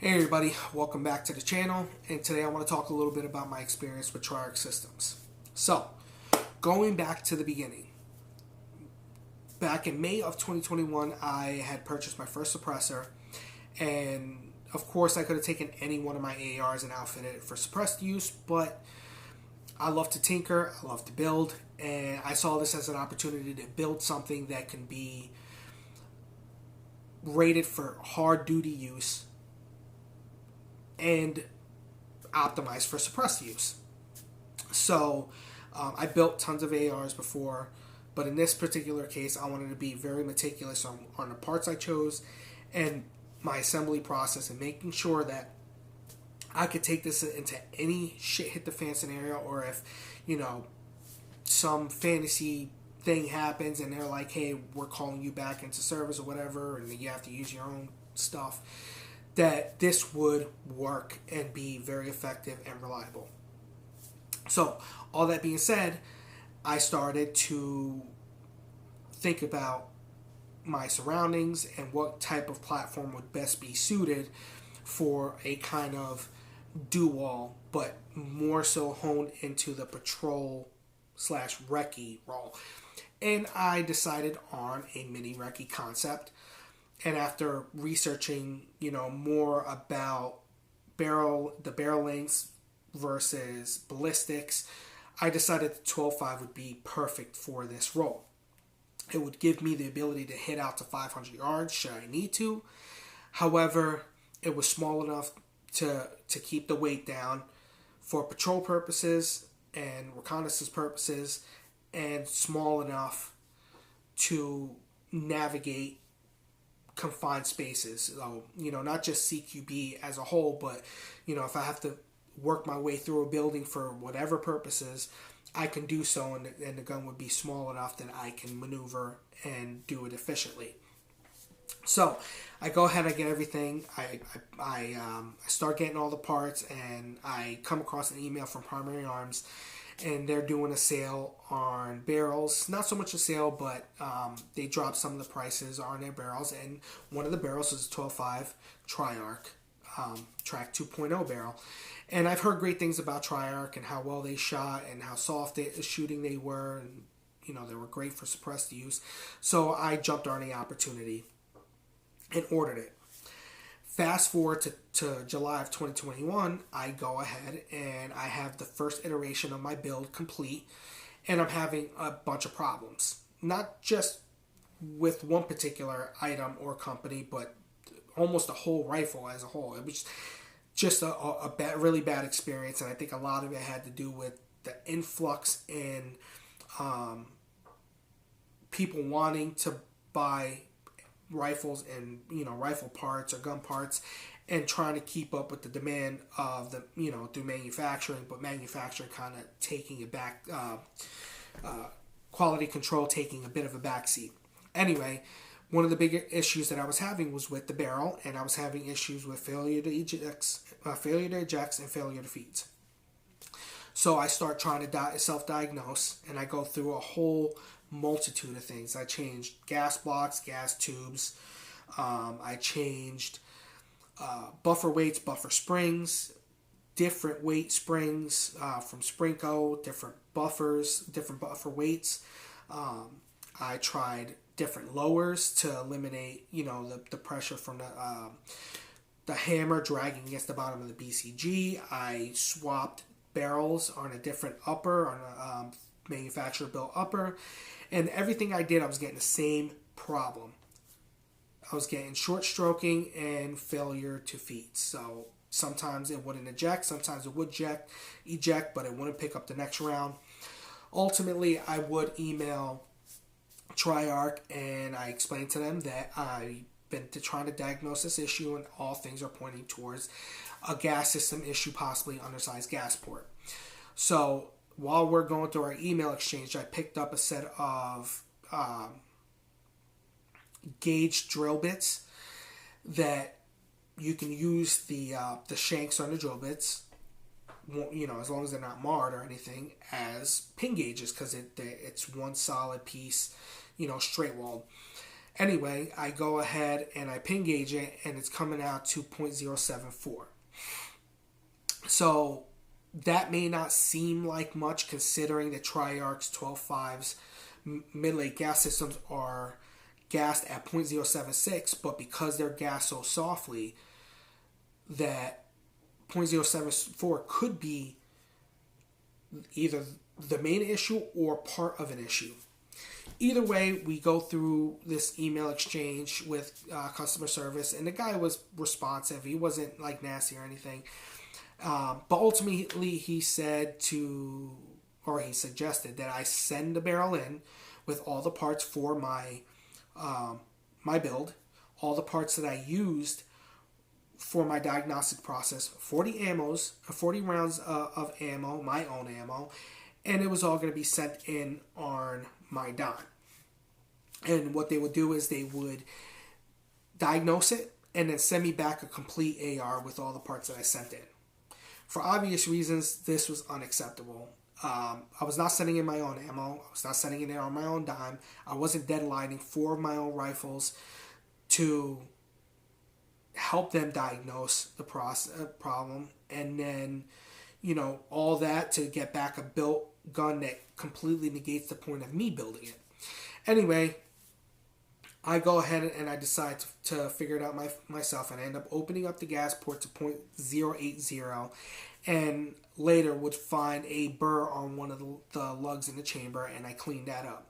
Hey everybody, welcome back to the channel, and today I want to talk a little bit about my experience with Triarc Systems. So, going back to the beginning, back in May of 2021, I had purchased my first suppressor, and of course I could have taken any one of my ARs and outfitted it for suppressed use, but I love to tinker, I love to build, and I saw this as an opportunity to build something that can be rated for hard duty use and optimized for suppressed use. So I built tons of ARs before, but in this particular case I wanted to be very meticulous on the parts I chose and my assembly process, and making sure that I could take this into any shit hit the fan scenario, or if some fantasy thing happens and they're like, hey, we're calling you back into service or whatever, and you have to use your own stuff, that this would work and be very effective and reliable. So, all that being said, I started to think about my surroundings and what type of platform would best be suited for a kind of do-all, but more so honed into the patrol / recce role. And I decided on a mini recce concept. And after researching, more about the barrel lengths versus ballistics, I decided the 12.5 would be perfect for this role. It would give me the ability to hit out to 500 yards should I need to. However, it was small enough to keep the weight down for patrol purposes and reconnaissance purposes, and small enough to navigate confined spaces. So, not just CQB as a whole, but, if I have to work my way through a building for whatever purposes, I can do so, and the gun would be small enough that I can maneuver and do it efficiently. So, I go ahead, I get everything, I start getting all the parts, and I come across an email from Primary Arms, and they're doing a sale on barrels. Not so much a sale, but they dropped some of the prices on their barrels, and one of the barrels is a 12.5 Triarc Track 2.0 barrel. And I've heard great things about Triarc and how well they shot and how soft shooting they were, and they were great for suppressed use. So I jumped on the opportunity and ordered it. Fast forward to July of 2021, I go ahead and I have the first iteration of my build complete, and I'm having a bunch of problems. Not just with one particular item or company, but almost a whole rifle as a whole. It was just a really bad experience, and I think a lot of it had to do with the influx in people wanting to buy rifles and rifle parts or gun parts, and trying to keep up with the demand of the through manufacturing, but manufacturing kind of taking it back, quality control taking a bit of a backseat. Anyway, one of the bigger issues that I was having was with the barrel, and I was having issues with failure to ejects and failure to feeds. So I start trying to self-diagnose, and I go through a whole multitude of things. I changed gas blocks, gas tubes. I changed buffer weights, buffer springs, different weight springs from Sprinko, different buffers, different buffer weights. I tried different lowers to eliminate, the pressure from the hammer dragging against the bottom of the BCG. I swapped barrels on a different upper, on a manufacturer built upper, and everything I did, I was getting the same problem. I was getting short stroking and failure to feed. So sometimes it wouldn't eject, sometimes it would eject, but it wouldn't pick up the next round. Ultimately, I would email Triarc, and I explained to them that I've been trying to diagnose this issue, and all things are pointing towards a gas system issue, possibly undersized gas port. So while we're going through our email exchange, I picked up a set of gauge drill bits that you can use the shanks on the drill bits, as long as they're not marred or anything, as pin gauges, because it's one solid piece, straight walled. Anyway, I go ahead and I pin gauge it, and it's coming out to 0.074. So that may not seem like much considering that Triarc's 12.5s mid-late gas systems are gassed at 0.076, but because they're gassed so softly, that 0.074 could be either the main issue or part of an issue. Either way, we go through this email exchange with customer service, and the guy was responsive. He wasn't like nasty or anything. But ultimately, he suggested that I send the barrel in with all the parts for my build, all the parts that I used for my diagnostic process, 40 rounds of ammo, my own ammo, and it was all going to be sent in on my dime. And what they would do is they would diagnose it and then send me back a complete AR with all the parts that I sent in. For obvious reasons, this was unacceptable. I was not sending in my own ammo. I was not sending it in on my own dime. I wasn't deadlining 4 of my own rifles to help them diagnose the problem. And then, all that to get back a built gun that completely negates the point of me building it. Anyway, I go ahead and I decide to figure it out myself, and I end up opening up the gas port to 0.080, and later would find a burr on one of the lugs in the chamber, and I cleaned that up.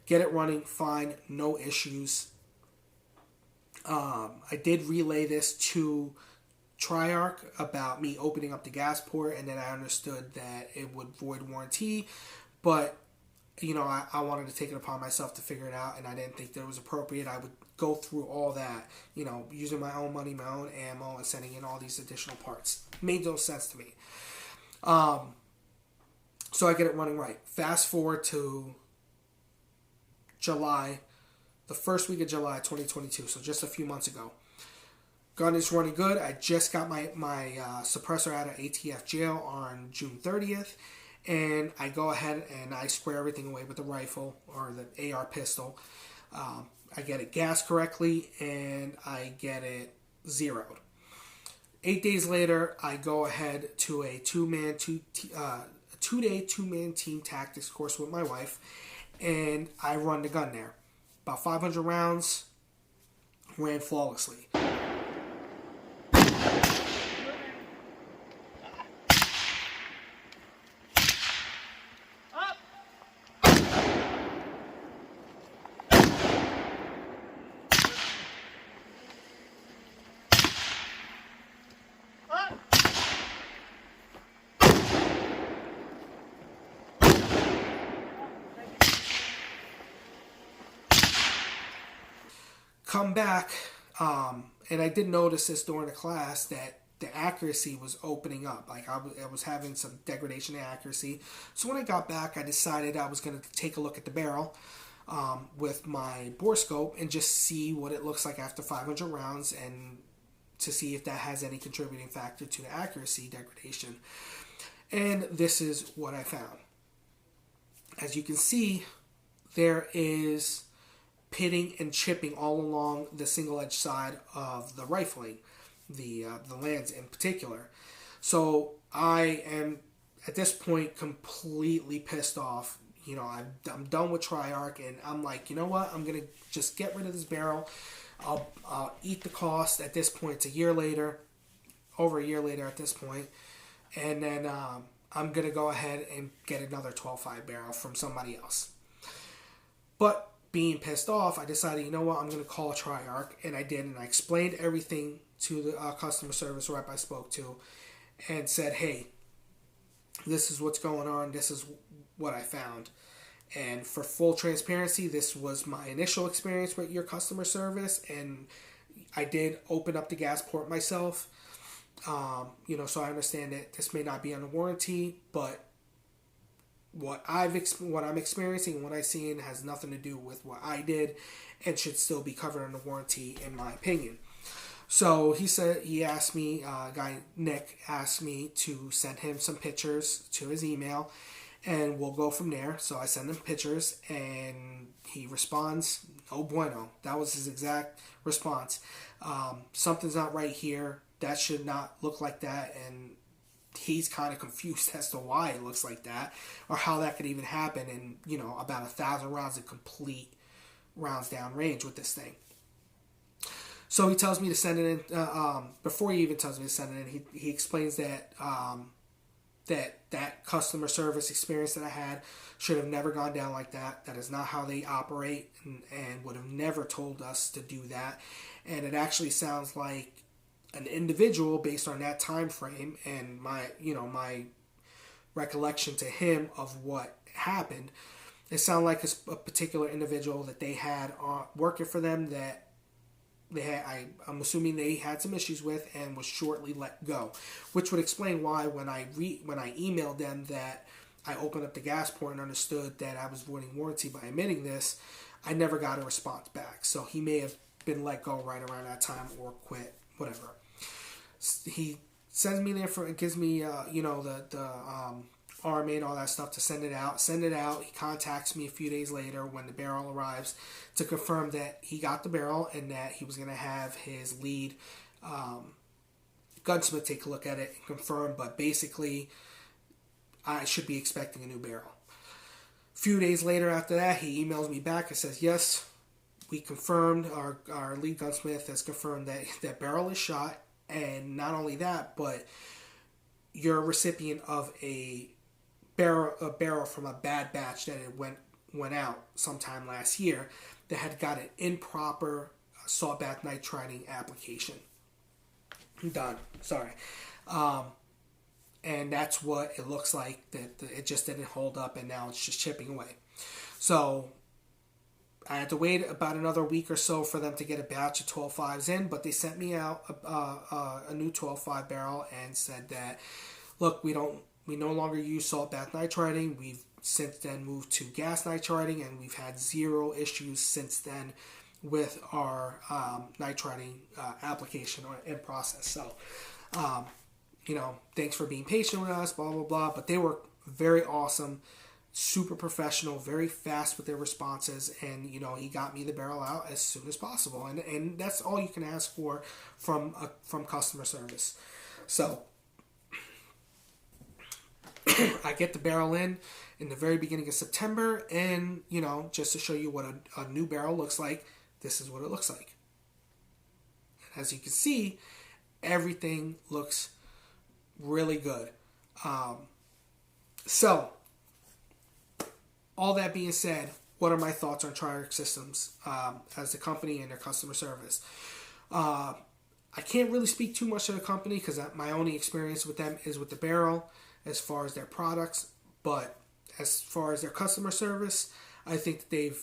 Get it running fine, no issues. I did relay this to Triarc about me opening up the gas port, and then I understood that it would void warranty, but I wanted to take it upon myself to figure it out, and I didn't think that it was appropriate. I would go through all that, using my own money, my own ammo, and sending in all these additional parts. Made no sense to me. So I get it running right. Fast forward to July, the first week of July 2022, so just a few months ago. Gun is running good. I just got my suppressor out of ATF jail on June 30th. And I go ahead and I square everything away with the rifle or the AR pistol. I get it gassed correctly, and I get it zeroed. 8 days later, I go ahead to a two-day two-man team tactics course with my wife, and I run the gun there. About 500 rounds, ran flawlessly. Come back, and I did notice this during the class that the accuracy was opening up. Like I was having some degradation in accuracy. So when I got back, I decided I was going to take a look at the barrel with my Borescope and just see what it looks like after 500 rounds, and to see if that has any contributing factor to the accuracy degradation. And this is what I found. As you can see, there is pitting and chipping all along the single-edge side of the rifling, the lands in particular. So I am, at this point, completely pissed off. I'm done with Triarc, and I'm like, you know what? I'm going to just get rid of this barrel. I'll eat the cost. At this point, it's over a year later at this point. And then I'm going to go ahead and get another 12.5 barrel from somebody else. But being pissed off, I decided, you know what, I'm going to call Triarc, and I did, and I explained everything to the customer service rep I spoke to, and said, hey, this is what's going on, this is what I found. And for full transparency, this was my initial experience with your customer service, and I did open up the gas port myself, so I understand that this may not be under warranty, but what I'm experiencing, what I've seen, has nothing to do with what I did, and should still be covered under warranty, in my opinion. So he asked me, guy Nick asked me to send him some pictures to his email, and we'll go from there. So I send him pictures, and he responds, Oh bueno. That was his exact response. Something's not right here. That should not look like that. And he's kind of confused as to why it looks like that, or how that could even happen in, about 1,000 rounds of complete rounds down range with this thing. So he tells me to send it in. Before he even tells me to send it in, he explains that that customer service experience that I had should have never gone down like that. That is not how they operate, and would have never told us to do that. And it actually sounds like an individual, based on that time frame and my recollection to him of what happened, it sounded like a particular individual that they had working for them that I'm assuming they had some issues with and was shortly let go, which would explain why when I emailed them that I opened up the gas port and understood that I was voiding warranty by omitting this, I never got a response back. So he may have been let go right around that time or quit, whatever. He sends me there gives me the RMA and all that stuff to send it out. He contacts me a few days later when the barrel arrives to confirm that he got the barrel and that he was going to have his lead gunsmith take a look at it and confirm. But basically, I should be expecting a new barrel. A few days later after that, he emails me back and says, yes, we confirmed, our lead gunsmith has confirmed that that barrel is shot. And not only that, but you're a recipient of a barrel from a bad batch that it went out sometime last year that had got an improper salt bath nitriding application. Done. Sorry. And that's what it looks like, that it just didn't hold up and now it's just chipping away. So I had to wait about another week or so for them to get a batch of 12.5s in, but they sent me out a new 12.5 barrel and said that, look, we no longer use salt bath nitriding. We've since then moved to gas nitriding, and we've had zero issues since then with our nitriding application and process. So, thanks for being patient with us, blah, blah, blah. But they were very awesome, super professional, very fast with their responses, and he got me the barrel out as soon as possible, and that's all you can ask for from customer service. So I get the barrel in the very beginning of September, and just to show you what a new barrel looks like, this is what it looks like. And as you can see, everything looks really good. So all that being said, what are my thoughts on Triarcs Systems as a company and their customer service? I can't really speak too much to the company because my only experience with them is with the barrel as far as their products. But as far as their customer service, I think that they've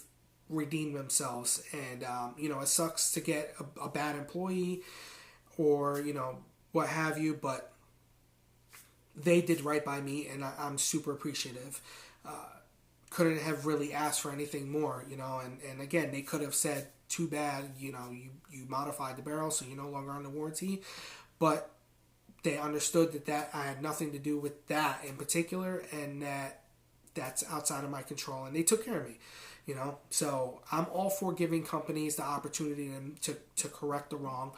redeemed themselves. And, it sucks to get a bad employee or, what have you. But they did right by me, and I'm super appreciative. Couldn't have really asked for anything more, and again, they could have said, too bad, you modified the barrel, so you're no longer under warranty, but they understood that I had nothing to do with that in particular, and that's outside of my control, and they took care of me, so I'm all for giving companies the opportunity to correct the wrong.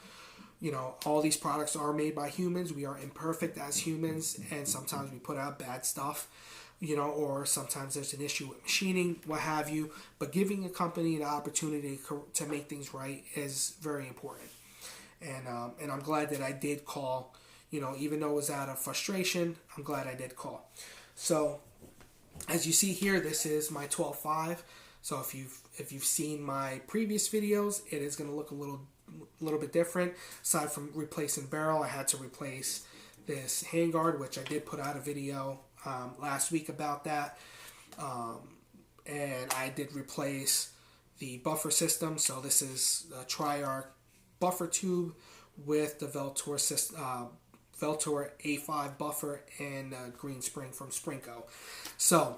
All these products are made by humans. We are imperfect as humans, and sometimes we put out bad stuff, or sometimes there's an issue with machining, what have you. But giving a company the opportunity to make things right is very important. And I'm glad that I did call, even though it was out of frustration, I'm glad I did call. So as you see here, this is my 12.5. So if you've seen my previous videos, it is going to look a little bit different. Aside from replacing the barrel, I had to replace this handguard, which I did put out a video last week about that, and I did replace the buffer system. So this is a Triarc buffer tube with the Veltor A5 buffer and green spring from Sprinko. So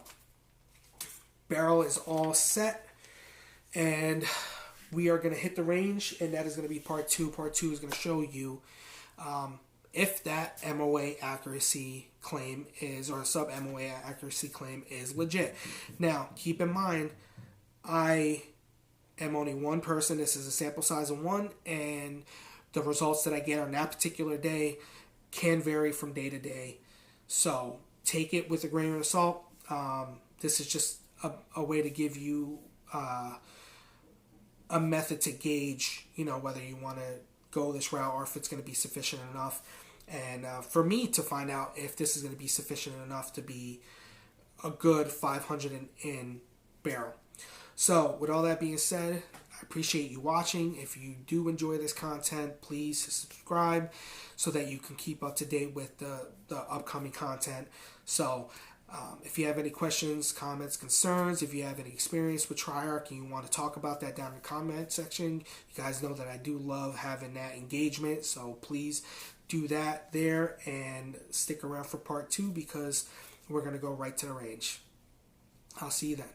barrel is all set, and we are going to hit the range, and that is going to be part 2. Part 2 is going to show you if that MOA accuracy claim is, or sub MOA accuracy claim is legit. Now, keep in mind, I am only one person. This is a sample size of one, and the results that I get on that particular day can vary from day to day. So take it with a grain of salt. This is just a way to give you a method to gauge, whether you want to go this route or if it's going to be sufficient enough. And for me to find out if this is going to be sufficient enough to be a good 500 in barrel. So with all that being said, I appreciate you watching. If you do enjoy this content, please subscribe so that you can keep up to date with the upcoming content. So if you have any questions, comments, concerns, if you have any experience with Triarc and you want to talk about that down in the comment section, you guys know that I do love having that engagement. So please do that there and stick around for part 2 because we're going to go right to the range. I'll see you then.